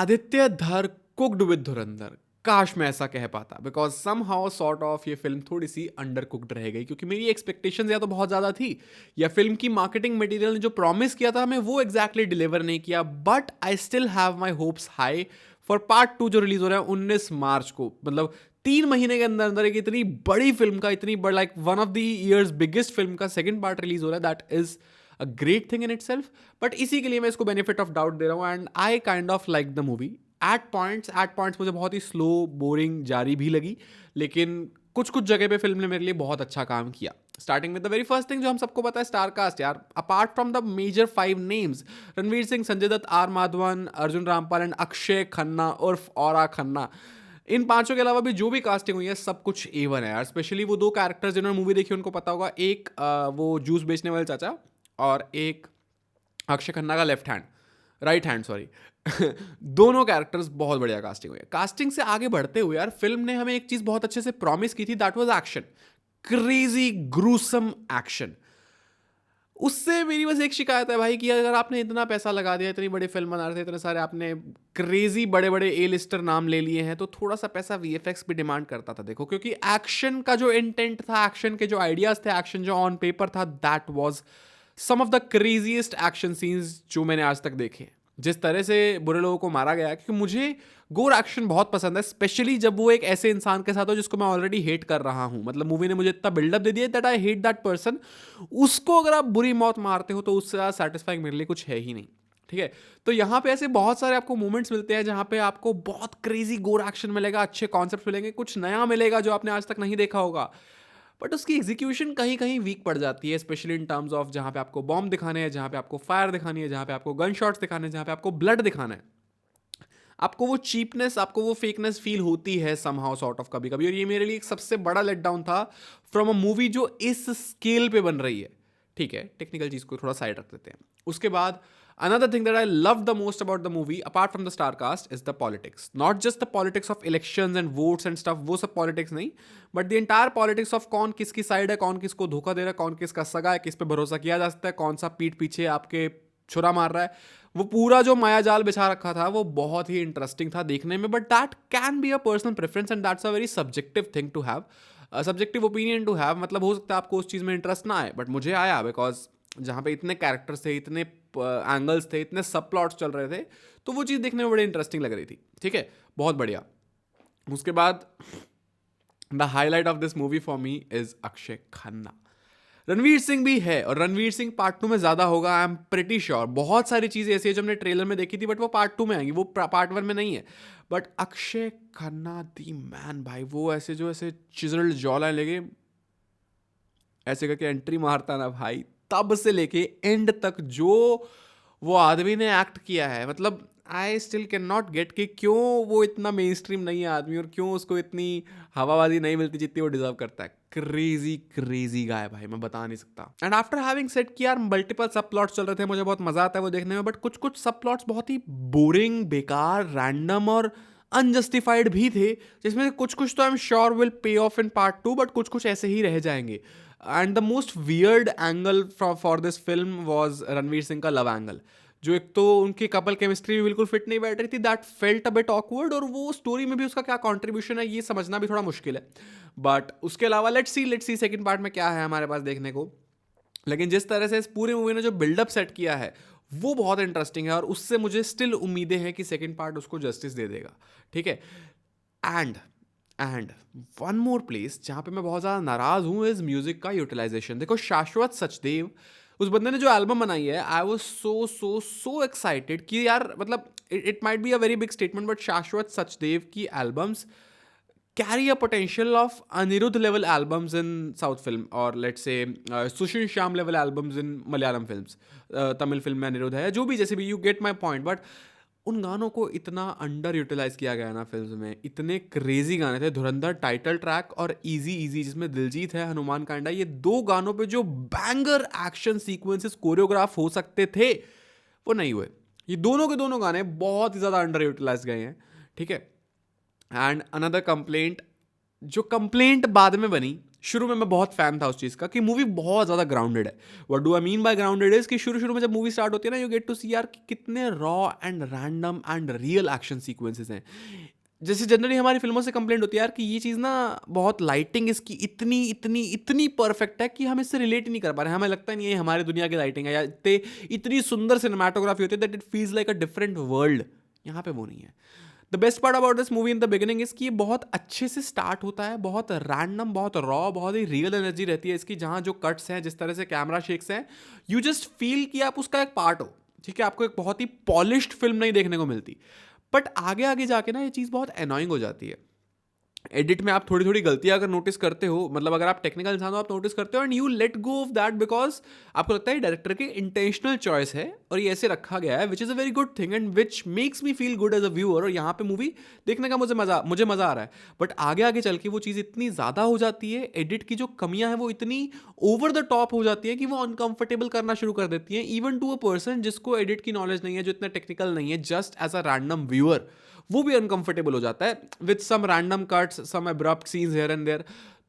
आदित्य धर cooked with धुरंधर। काश मैं ऐसा कह पाता, because somehow sort of ये फिल्म थोड़ी सी अंडर कुक्ड रह गई, क्योंकि मेरी एक्सपेक्टेशंस या तो बहुत ज़्यादा थी, या फिल्म की मार्केटिंग मटेरियल ने जो प्रॉमिस किया था हमें वो एग्जैक्टली डिलीवर नहीं किया। But I still have my hopes high for part 2 जो रिलीज हो रहा है 19 मार्च को। मतलब 3 महीने के अंदर अंदर एक इतनी बड़ी फिल्म का, इतनी बड़ like one of the years biggest film का सेकंड पार्ट रिलीज हो रहा है। That is a great thing in it self. But इसी के लिए मैं इसको बेनिफिट ऑफ डाउट दे रहा हूँ, and I kind of like the movie. At points मुझे बहुत ही स्लो, बोरिंग, जारी भी लगी, लेकिन कुछ कुछ जगह पे फिल्म ने मेरे लिए बहुत अच्छा काम किया। Starting with the very first thing जो हम सबको पता है, स्टार कास्ट यार। Apart from the major 5 names, Ranveer Singh, Sanjay Dutt, R Madhavan, Arjun Rampal and Akshay Khanna उर्फ औरा खन्ना, इन पांचों के अलावा भी जो भी कास्टिंग हुई है सब कुछ A1 है यार। स्पेशली वो 2 कैरेक्टर्स जिन्होंने मूवी देखी उनको पता होगा, एक वो जूस बेचने वाले चाचा, और एक अक्षय खन्ना का left hand, right hand sorry. दोनों कैरेक्टर्स बहुत बढ़िया कास्टिंग हुई है। कास्टिंग से आगे बढ़ते हुए यार, फिल्म ने हमें एक चीज बहुत अच्छे से प्रॉमिस की थी, that was action. Crazy gruesome action. उससे मेरी बस एक शिकायत है भाई, कि अगर आपने इतना पैसा लगा दिया, इतनी बड़ी फिल्म बना रहे थे, इतने सारे आपने क्रेजी बड़े बड़े ए लिस्टर नाम ले लिए हैं, तो थोड़ा सा पैसा VFX भी डिमांड करता था। देखो, क्योंकि एक्शन का जो इंटेंट था, एक्शन के जो आइडियाज थे, एक्शन जो ऑन पेपर था, that was some of the craziest action scenes जो मैंने आज तक देखे। जिस तरह से बुरे लोगों को मारा गया, क्योंकि मुझे गोर एक्शन बहुत पसंद है, स्पेशली जब वो एक ऐसे इंसान के साथ हो जिसको मैं ऑलरेडी हेट कर रहा हूं। मतलब मूवी ने मुझे इतना बिल्डअप दे दिया that I hate that person. उसको अगर आप बुरी मौत मारते हो तो उससे ज़्यादा सेटिस्फाइंग मेरे लिए कुछ है ही नहीं। ठीक है, तो यहाँ पे ऐसे बहुत सारे आपको मोमेंट्स मिलते हैं जहाँ पे आपको बहुत क्रेजी गोर एक्शन मिलेगा, अच्छे कॉन्सेप्ट मिलेंगे, कुछ नया मिलेगा जो आपने आज तक नहीं देखा होगा। बट उसकी एग्जीक्यूशन कहीं कहीं वीक पड़ जाती है, स्पेशली इन टर्म्स ऑफ जहाँ पे आपको बॉम्ब दिखाने हैं, जहाँ पे आपको फायर दिखानी है, जहाँ पे आपको गन शॉट्स दिखाने हैं, जहाँ पे आपको ब्लड दिखाना है। आपको वो चीपनेस, आपको वो फेकनेस फील होती है समहाउ सॉर्ट ऑफ कभी कभी। और ये मेरे लिए एक सबसे बड़ा लेट डाउन था फ्रॉम अ मूवी जो इस स्केल पे बन रही है। ठीक है, टेक्निकल चीज को थोड़ा साइड रख देते हैं। उसके बाद another thing that I love the most about the movie apart from the star cast is the politics. Not just the politics of elections and votes and stuff, वो सब पॉलिटिक्स नहीं, but the entire politics of कौन किसकी side है, कौन किसको धोखा दे रहा है, कौन किसका सगा है, किस पे भरोसा किया जा सकता है, कौन सा पीठ पीछे आपके छुरा मार रहा है। वो पूरा जो माया जाल बिछा रखा था वो बहुत ही इंटरेस्टिंग था देखने में। But that can be a personal preference and that's a very subjective thing to have, subjective opinion to have. मतलब हो सकता है आपको उस चीज़ में इंटरेस्ट ना आए, बट मुझे आया, बिकॉज जहाँ पे इतने कैरेक्टर्स थे, इतने एंगल्स थे, इतने सब प्लॉट्स चल रहे थे, तो वो चीज़ देखने में बड़ी इंटरेस्टिंग लग रही थी। ठीक है, बहुत बढ़िया। उसके बाद the highlight of this movie for me is Akshay Khanna. Ranveer Singh भी है, और रणवीर सिंह पार्ट 2 में ज्यादा होगा, आई एम प्रिटी श्योर। बहुत सारी चीजें ऐसी है जो हमने ट्रेलर में देखी थी, बट वो पार्ट 2 में आएंगी, वो पार्ट 1 में नहीं है। But Akshay Khanna the man भाई, वो ऐसे जो ऐसे चिजल्ड जॉ लाइन लेके ऐसे करके एंट्री मारता ना भाई, तब से लेके एंड तक जो वो आदमी ने एक्ट किया है, मतलब I still can not gate कि क्यों वो इतना मेन स्ट्रीम नहीं है आदमी, और क्यों उसको इतनी हवाबाजी नहीं मिलती जितनी वो डिजर्व करता है। क्रेजी क्रेजी गाय भाई, मैं बता नहीं सकता। एंड आफ्टर हैविंग सेड कि यार मल्टीपल सब प्लॉट्स चल रहे थे, मुझे बहुत मजा आता है वो देखने में, बट कुछ कुछ सब प्लॉट्स बहुत ही बोरिंग, बेकार, रैंडम और अनजस्टिफाइड भी थे, जिसमें से कुछ कुछ तो I am sure will pay of in part 2, but कुछ कुछ ऐसे ही रह जाएंगे। And the most weird angle for this film was Ranveer Singh का लव एंगल, जो एक तो उनकी कपल केमिस्ट्री भी बिल्कुल फिट नहीं बैठ रही थी, that felt a bit awkward, और वो स्टोरी में भी उसका क्या कंट्रीब्यूशन है ये समझना भी थोड़ा मुश्किल है। बट उसके अलावा लेट्स सी सेकंड पार्ट में क्या है हमारे पास देखने को। लेकिन जिस तरह से इस पूरी मूवी ने जो बिल्डअप सेट किया है वो बहुत इंटरेस्टिंग है, और उससे मुझे स्टिल उम्मीदें हैं कि सेकंड पार्ट उसको जस्टिस दे देगा। ठीक है, and and one more place जहाँ पे मैं बहुत ज़्यादा नाराज़ हूँ इज म्यूज़िक का यूटिलाइजेशन। देखो, शाश्वत सचदेव, उस बंदे ने जो एल्बम बनाई है, I was so so so excited कि यार, मतलब it might be a very big statement, but शाश्वत सचदेव की albums carry a potential of Anirudh level albums in South film, or let's say Sushin Shyam level albums in Malayalam films. Tamil film में अनिरुद्ध है, जो भी, जैसे भी, you get my point. But उन गानों को इतना अंडर यूटिलाइज किया गया ना फिल्म में, इतने क्रेजी गाने थे। धुरंधर टाइटल ट्रैक और इजी इजी जिसमें दिलजीत है, हनुमान कांडा, ये 2 गानों पे जो बैंगर एक्शन सीक्वेंसेस कोरियोग्राफ हो सकते थे वो नहीं हुए। ये दोनों के दोनों गाने बहुत ही ज़्यादा अंडर यूटिलाइज गए हैं। ठीक है, एंड अनदर कंप्लेंट, जो कंप्लेंट बाद में बनी शुरू में मैं बहुत फैन था उस चीज़ का कि मूवी बहुत ज़्यादा ग्राउंडेड है. What do I mean by grounded is कि शुरू शुरू में जब मूवी स्टार्ट होती है ना, यू गेट टू सी यार कि कितने raw and random and real action sequences हैं. जैसे जनरली हमारी फिल्मों से कंप्लेंट होती है यार कि ये चीज़ ना बहुत लाइटिंग इसकी इतनी इतनी इतनी परफेक्ट है कि हम इससे रिलेट ही नहीं कर पा रहे हैं. हमें लगता नहीं है ये हमारी दुनिया की लाइटिंग है, या इतनी सुंदर सिनेमाटोग्राफी होती है that it feels like a different world. यहाँ पे वो नहीं है. The best part about this movie in the beginning is कि ये बहुत अच्छे से स्टार्ट होता है, बहुत रैंडम, बहुत रॉ, बहुत ही रियल एनर्जी रहती है इसकी. जहाँ जो कट्स हैं, जिस तरह से कैमरा शेक्स हैं, यू जस्ट फील कि आप उसका एक पार्ट हो. ठीक है, आपको एक बहुत ही पॉलिश्ड फिल्म नहीं देखने को मिलती. बट आगे आगे जाके ना ये चीज़ बहुत एनॉइंग हो जाती है. एडिट में आप थोड़ी थोड़ी गलतियां अगर नोटिस करते हो, मतलब अगर आप टेक्निकल इंसान हो, आप नोटिस करते हो and you let go of that because आपको लगता है डायरेक्टर की इंटेंशनल चॉइस है और ये ऐसे रखा गया है, which is a very good thing and which makes me feel good as a viewer. और यहाँ पे मूवी देखने का मुझे मज़ा आ रहा है. बट आगे आगे चल के वो चीज़ इतनी ज़्यादा हो जाती है, एडिट की जो कमियां हैं वो इतनी ओवर द टॉप हो जाती है कि वो अनकंफर्टेबल करना शुरू कर देती हैं, इवन टू अ पर्सन जिसको एडिट की नॉलेज नहीं है, जो इतना टेक्निकल नहीं है, just as a random viewer वो भी अनकंफर्टेबल हो जाता है with some random cuts, some abrupt scenes here and there.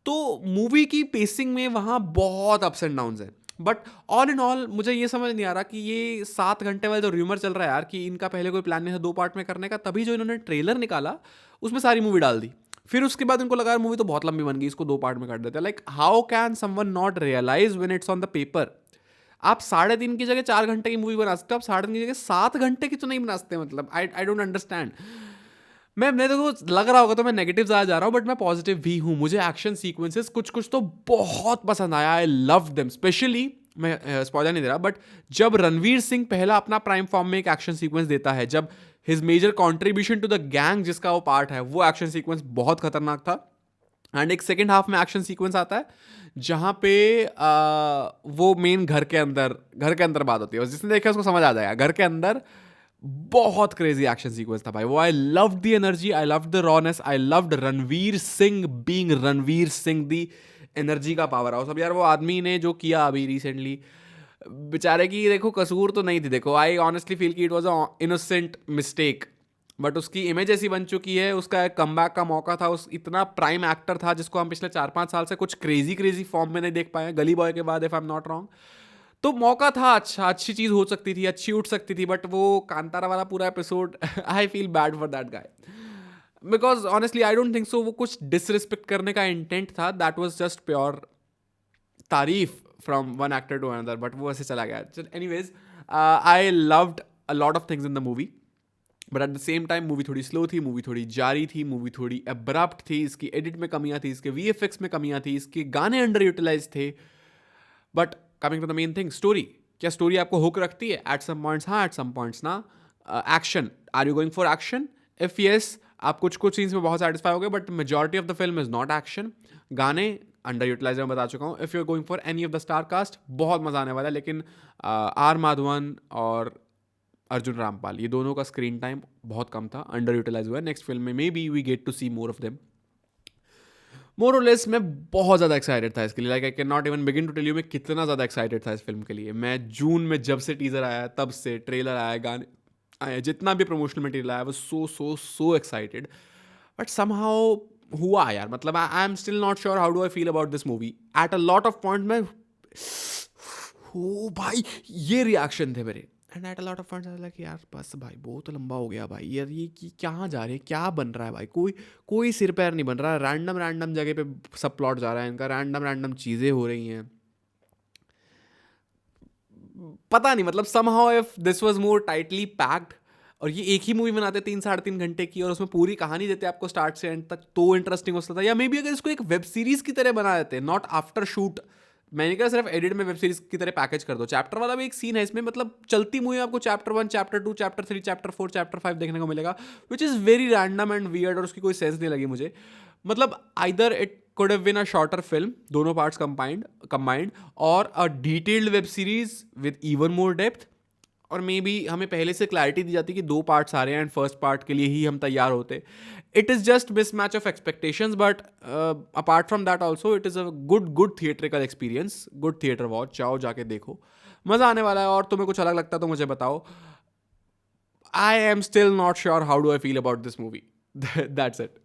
तो मूवी की पेसिंग में वहाँ बहुत अप्स एंड डाउन्स हैं. बट ऑल इन ऑल मुझे ये समझ नहीं आ रहा कि ये 7 घंटे वाला जो र्यूमर चल रहा है यार कि इनका पहले कोई प्लान नहीं था 2 पार्ट में करने का, तभी जो इन्होंने ट्रेलर निकाला उसमें सारी मूवी डाल दी. फिर उसके बाद इनको लगा मूवी तो बहुत लंबी बन गई, इसको 2 पार्ट में कर देते हैं. Like how can someone not realize when it's on the paper. आप 3.5 की जगह 4 घंटे की मूवी बना सकते हो, आप 3.5 की जगह 7 घंटे की तो नहीं बना सकते. मतलब आई डोंट अंडरस्टैंड. मैं देखो लग रहा होगा तो मैं नेगेटिव ज़्यादा जा रहा हूँ, बट मैं पॉजिटिव भी हूँ. मुझे एक्शन सीक्वेंसेस कुछ कुछ तो बहुत पसंद आया. I love them. स्पेशली मैं स्पॉइलर नहीं दे रहा, बट जब रणवीर सिंह पहला अपना प्राइम फॉर्म में एक एक्शन सीक्वेंस देता है, जब his major contribution to the gang जिसका वो पार्ट है, वो एक्शन सीक्वेंस बहुत खतरनाक था. एंड एक सेकेंड हाफ में एक्शन सीक्वेंस आता है जहाँ पे वो मेन घर के अंदर बात होती है. जिसने देखा उसको समझ आ जाएगा. घर के अंदर बहुत क्रेजी एक्शन सीक्वेंस था भाई वो. I loved the energy, I loved the rawness, I loved Ranveer Singh being Ranveer Singh. The energy का पावर हाउस. अब यार वो आदमी ने जो किया अभी रिसेंटली, बेचारे की देखो कसूर तो नहीं थी. देखो आई ऑनेस्टली फील कि it was a innocent mistake, but उसकी इमेज ऐसी बन चुकी है, उसका एक कमबैक का मौका था. उस इतना प्राइम एक्टर था जिसको हम पिछले 4-5 साल से कुछ क्रेजी क्रेजी फॉर्म में नहीं देख पाए, गली बॉय के बाद, if I am not wrong. तो मौका था अच्छा, अच्छी चीज़ हो सकती थी, अच्छी उठ सकती थी. बट वो कांतारा वाला पूरा episode I feel bad for that guy, because honestly I don't think so वो कुछ डिसरिस्पेक्ट करने का इंटेंट था. दैट वॉज जस्ट प्योर तारीफ from one actor to another, but वो ऐसे चला गया. Anyways I loved a lot of things in the movie, but at the same time movie थोड़ी स्लो थी, मूवी थोड़ी जारी थी, मूवी थोड़ी अब्रप्ट थी. इसकी एडिट में कमियां थी, इसके VFX में कमियां थी, इसके गाने अंडर यूटिलाइज थे. But coming to the main thing, story. क्या स्टोरी आपको हुक रखती है? एट सम पॉइंट्स हाँ, एट सम पॉइंट्स ना. Action, are you going for action? If yes, आप कुछ कुछ सीन्स में बहुत सेटिस्फाई हो गए, but majority of the film is not action. गाने अंडर यूटिलाइज मैं बता चुका हूँ. If you are going for any of the star cast, बहुत मजा आने वाला है. लेकिन आर माधवन और अर्जुन रामपाल, ये दोनों का स्क्रीन टाइम बहुत कम था, अंडर यूटिलाइज हुआ है. नेक्स्ट फिल्म में maybe we get to see more of them. More or less मैं बहुत ज़्यादा एक्साइटेड था इसके लिए. Like I can not even begin to tell you मैं कितना ज़्यादा एक्साइटेड था इस फिल्म के लिए. मैं जून में जब से टीजर आया, तब से ट्रेलर आया, गाने आया, जितना भी प्रमोशनल मटेरियल आया, वो सो एक्साइटेड. बट समहाउ हुआ यार, मतलब I am still not sure how do I feel about this movie. At a lot of point में ओ भाई ये रिएक्शन थे मेरे. And at a lot of points I was like यार बस भाई बहुत लंबा हो गया भाई यार, ये कहाँ जा रहे हैं, क्या बन रहा है भाई. कोई सिर पैर नहीं बन रहा. रैंडम जगह पे सब प्लॉट जा रहा है इनका, रैंडम चीज़ें हो रही हैं. पता नहीं, मतलब somehow if this was more tightly packed और ये एक ही मूवी बनाते 3-3.5 घंटे की और उसमें पूरी कहानी देते आपको स्टार्ट से एंड तक, तो इंटरेस्टिंग हो सकता था. या मे बी अगर इसको एक वेब सीरीज की तरह बना देते, नॉट आफ्टर शूट. मैंने कहा सिर्फ एडिट में वेब सीरीज की तरह पैकेज कर दो. चैप्टर वाला भी एक सीन है इसमें, मतलब चलती मूवी आपको chapter 1, chapter 2, chapter 3, chapter 4, chapter 5 देखने को मिलेगा, which is very random and weird और उसकी कोई सेंस नहीं लगी मुझे. मतलब either it could have been a shorter film, दोनों पार्ट्स combined और a detailed web series with even more depth. और मे बी हमें पहले से क्लैरिटी दी जाती कि 2 पार्ट्स आ रहे हैं एंड फर्स्ट पार्ट के लिए ही हम तैयार होते. It is just mismatch of expectations, but apart from that also it is a good theatrical experience, good theatre watch. जाओ जाके देखो, मज़ा आने वाला है. और तुम्हें कुछ अलग लगता है तो मुझे बताओ. I am still not sure how do I feel about this movie. That's it.